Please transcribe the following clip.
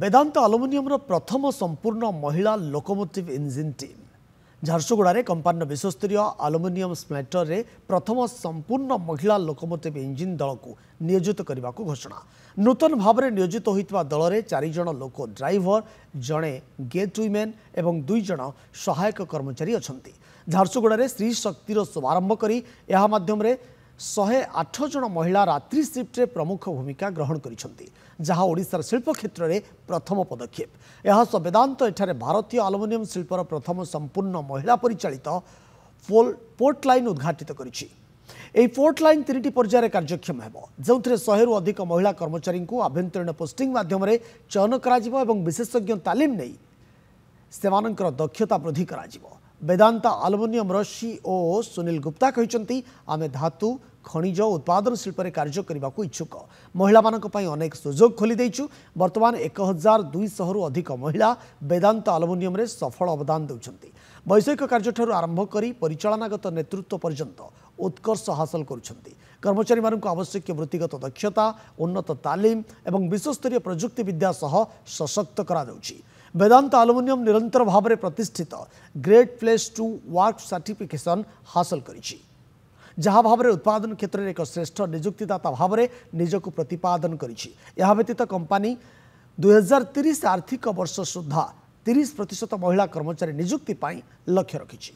वेदांत aluminium प्रथम संपूर्ण महिला locomotive engine team Jharsuguda company विश्वस्तरीय आलुमिनियम स्मेल्टर रे प्रथम संपूर्ण महिला लोकोमोटिव इंजिन दल को नियोजित करने को घोषणा। नूतन भाव में नियोजित होता दल में 4 जण लोको ड्राइवर, जड़े गेट वुमेन और 2 जण सहायक कर्मचारी अच्छा। झारसुगुड़ा स्त्री शक्तिर शुभारंभ कर यह माध्यम 108 जण महिला रात्रि शिफ्ट प्रमुख भूमिका ग्रहण करिसेंती, जहां ओडिशार शिल्प क्षेत्र में प्रथम पदक्षेप। यह वेदांत एठारे भारतीय आलुमिनियम शिल्पर प्रथम संपूर्ण महिला परिचालित पोर्ट लाइन उद्घाटित करिछि। एही पोर्ट लाइन 3टी पर्यायर कार्यक्षम हेबो, जोंथरे 100 रु अधिक महिला कर्मचारी को आभ्यंतरीण पोस्टिंग माध्यम चयन कराजिबो एवं विशेषज्ञ तालीम नहीं सेमानंकर दक्षता वृद्धि कराजिबो। वेदांत आलुमिनियम सीओओ सुनील गुप्ता कहते आमे धातु खनिज उत्पादन शिल्प में कार्य करने को इच्छुक। महिला अनेक सुजोग खोली देइछु। वर्तमान 1200 रु अधिक महिला वेदांत आलुमिनियम रे सफल अवदान देउछंती। वैषयिक कार्य ठारू आरंभ करी परिचालनागत नेतृत्व पर्यंत उत्कर्ष हासिल करुछंती। कर्मचारी मानक आवश्यक वृत्तिगत दक्षता, उन्नत तालीम एवं विश्वस्तरीय प्रजुक्ति विद्या सह सशक्त करा जाउछि। वेदांत आलुमिनियम निरंतर भाव में प्रतिष्ठित great place to work certification हासिल करिछि, जहाँ भाव में उत्पादन क्षेत्र में एक श्रेष्ठ निजुक्तिदाता भाव में निजक प्रतिपादन करिछि। यह व्यतीत कंपानी 2030 आर्थिक वर्ष सुधा 30% महिला कर्मचारी निजुक्ति लक्ष्य रखिछि।